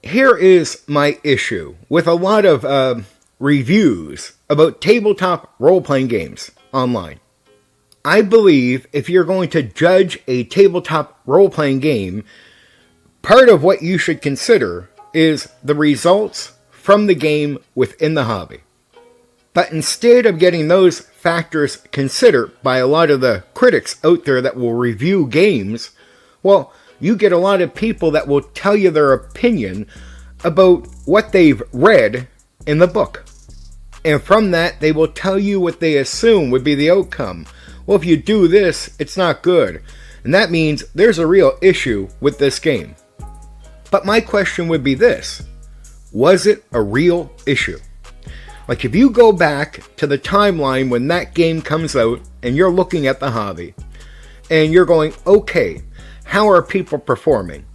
here is my issue with a lot of reviews about tabletop role-playing games online. I believe if you're going to judge a tabletop role-playing game, part of what you should consider is the results from the game within the hobby. But instead of getting those factors considered by a lot of the critics out there that will review games, well, you get a lot of people that will tell you their opinion about what they've read in the book. And from that, they will tell you what they assume would be the outcome. Well, if you do this, it's not good. And that means there's a real issue with this game. But my question would be this: was it a real issue? Like, if you go back to the timeline when that game comes out and you're looking at the hobby and you're going, okay, how are people performing?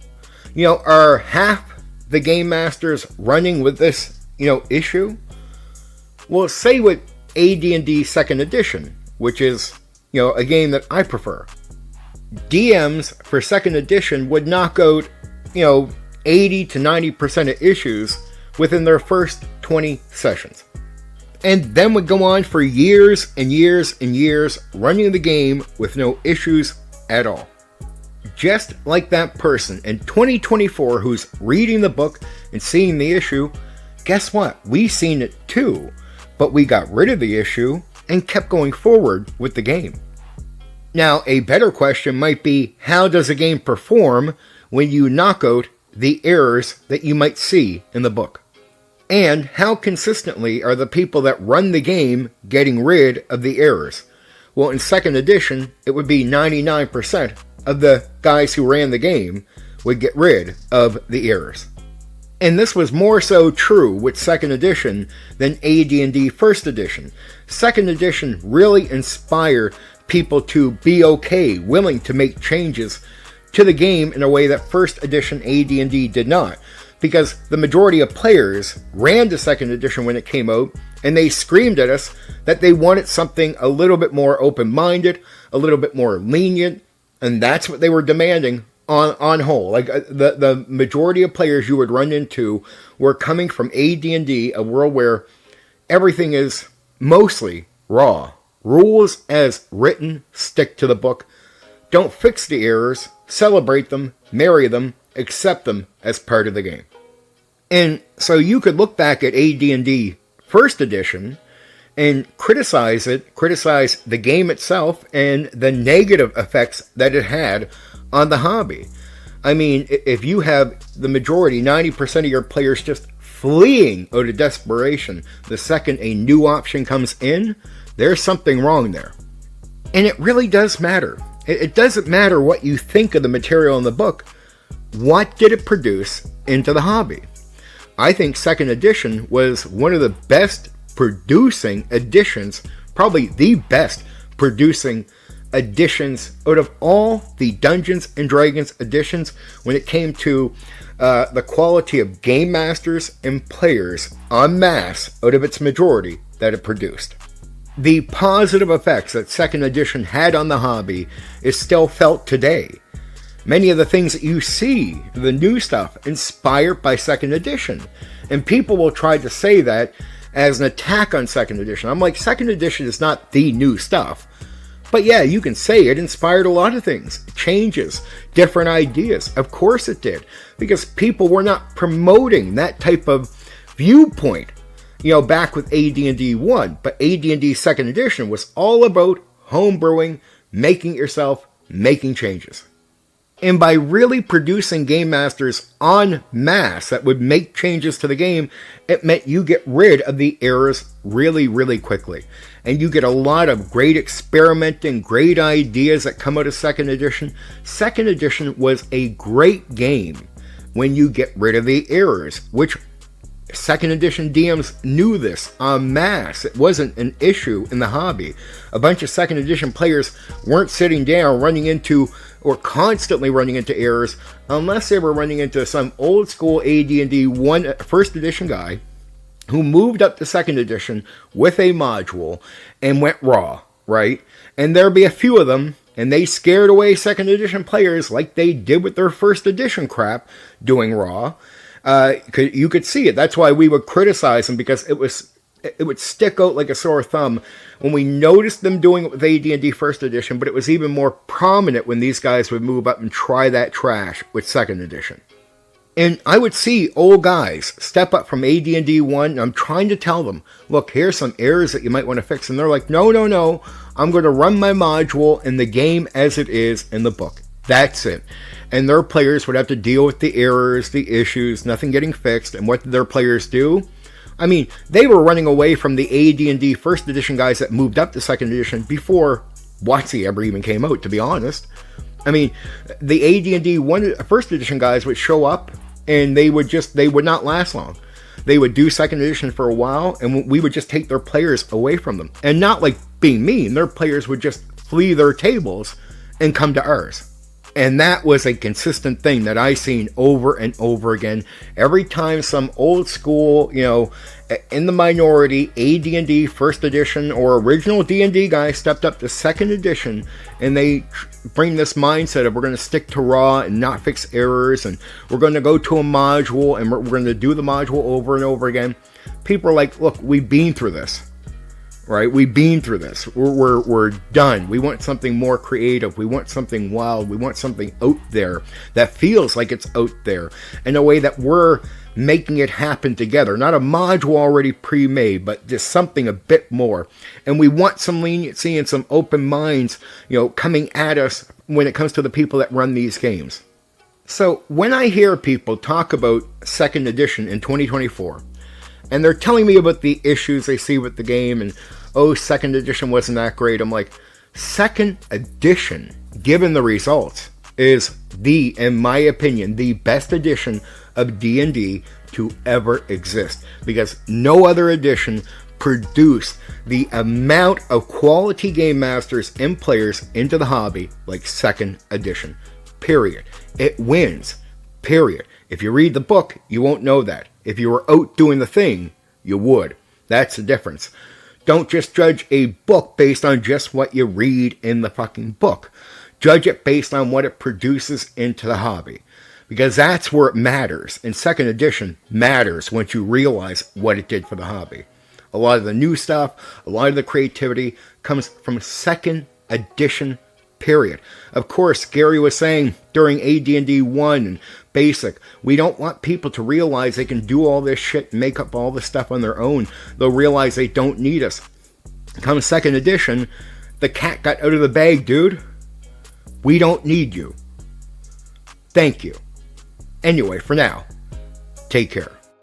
Are half the game masters running with this, issue? Well, say with AD&D 2nd edition, which is, a game that I prefer. DMs for 2nd edition would knock out, 80 to 90% of issues within their first 20 sessions. And then would go on for years and years and years running the game with no issues at all. Just like that person in 2024 who's reading the book and seeing the issue, guess what? We seen it too, but we got rid of the issue and kept going forward with the game. Now, a better question might be, how does a game perform when you knock out the errors that you might see in the book? And how consistently are the people that run the game getting rid of the errors? Well, in 2nd edition, it would be 99% of the guys who ran the game would get rid of the errors. And this was more so true with 2nd edition than AD&D 1st edition. 2nd edition really inspired people to be okay, willing to make changes to the game in a way that 1st edition AD&D did not. Because the majority of players ran to 2nd edition when it came out, and they screamed at us that they wanted something a little bit more open-minded, a little bit more lenient, and that's what they were demanding on whole. Like, the majority of players you would run into were coming from AD&D, a world where everything is mostly raw. Rules as written, stick to the book. Don't fix the errors, celebrate them, marry them, accept them as part of the game. And so you could look back at AD&D 1st edition and criticize the game itself and the negative effects that it had on the hobby. I mean, if you have the majority, 90% of your players just fleeing out of desperation the second a new option comes in, there's something wrong there. And it really does matter. It doesn't matter what you think of the material in the book. What did it produce into the hobby? I think 2nd edition was one of the best producing editions, probably the best producing editions out of all the Dungeons and Dragons editions when it came to the quality of game masters and players en masse out of its majority that it produced. The positive effects that 2nd edition had on the hobby is still felt today. Many of the things that you see, the new stuff, inspired by 2nd edition. And people will try to say that as an attack on 2nd edition. I'm like, 2nd edition is not the new stuff. But yeah, you can say it inspired a lot of things. Changes, different ideas. Of course it did. Because people were not promoting that type of viewpoint, back with AD&D 1. But AD&D 2nd edition was all about homebrewing, making it yourself, making changes. And by really producing game masters en masse that would make changes to the game, it meant you get rid of the errors really, really quickly. And you get a lot of great experimenting, great ideas that come out of 2nd edition. 2nd edition was a great game when you get rid of the errors, which 2nd edition DMs knew this en masse. It wasn't an issue in the hobby. A bunch of 2nd edition players weren't sitting down running into or constantly running into errors unless they were running into some old school AD&D 1st edition guy who moved up to 2nd edition with a module and went raw, right? And there'd be a few of them, and they scared away 2nd edition players like they did with their 1st edition crap doing raw. You could see it. That's why we would criticize them, because it would stick out like a sore thumb when we noticed them doing it with AD&D First Edition, but it was even more prominent when these guys would move up and try that trash with Second Edition. And I would see old guys step up from AD&D 1, and I'm trying to tell them, look, here's some errors that you might want to fix. And they're like, no, I'm going to run my module in the game as it is in the book. That's it. And their players would have to deal with the errors, the issues, nothing getting fixed. And what did their players do? I mean, they were running away from the AD&D First Edition guys that moved up to Second Edition before WotC ever even came out, to be honest. I mean, the AD&D First Edition guys would show up, and they would not last long. They would do Second Edition for a while, and we would just take their players away from them. And not like being mean, their players would just flee their tables and come to ours. And that was a consistent thing that I seen over and over again. Every time some old school, in the minority, AD&D First Edition or original D&D guy stepped up to Second Edition, and they bring this mindset of we're going to stick to raw and not fix errors, and we're going to go to a module, and we're going to do the module over and over again. People are like, look, we've been through this. Right? We've been through this. We're done. We want something more creative. We want something wild. We want something out there that feels like it's out there in a way that we're making it happen together. Not a module already pre-made, but just something a bit more. And we want some leniency and some open minds, coming at us when it comes to the people that run these games. So when I hear people talk about Second Edition in 2024, and they're telling me about the issues they see with the game, and, Second Edition wasn't that great. I'm like, Second Edition, given the results, is in my opinion, the best edition of D&D to ever exist. Because no other edition produced the amount of quality game masters and players into the hobby like Second Edition. Period. It wins. Period. If you read the book, you won't know that. If you were out doing the thing, you would. That's the difference. Don't just judge a book based on just what you read in the fucking book. Judge it based on what it produces into the hobby. Because that's where it matters. And Second Edition matters once you realize what it did for the hobby. A lot of the new stuff, a lot of the creativity comes from Second Edition, period. Of course, Gary was saying during AD&D 1 and Basic, we don't want people to realize they can do all this shit and make up all this stuff on their own. They'll realize they don't need us. Come Second Edition, the cat got out of the bag, dude. We don't need you. Thank you. Anyway, for now, take care.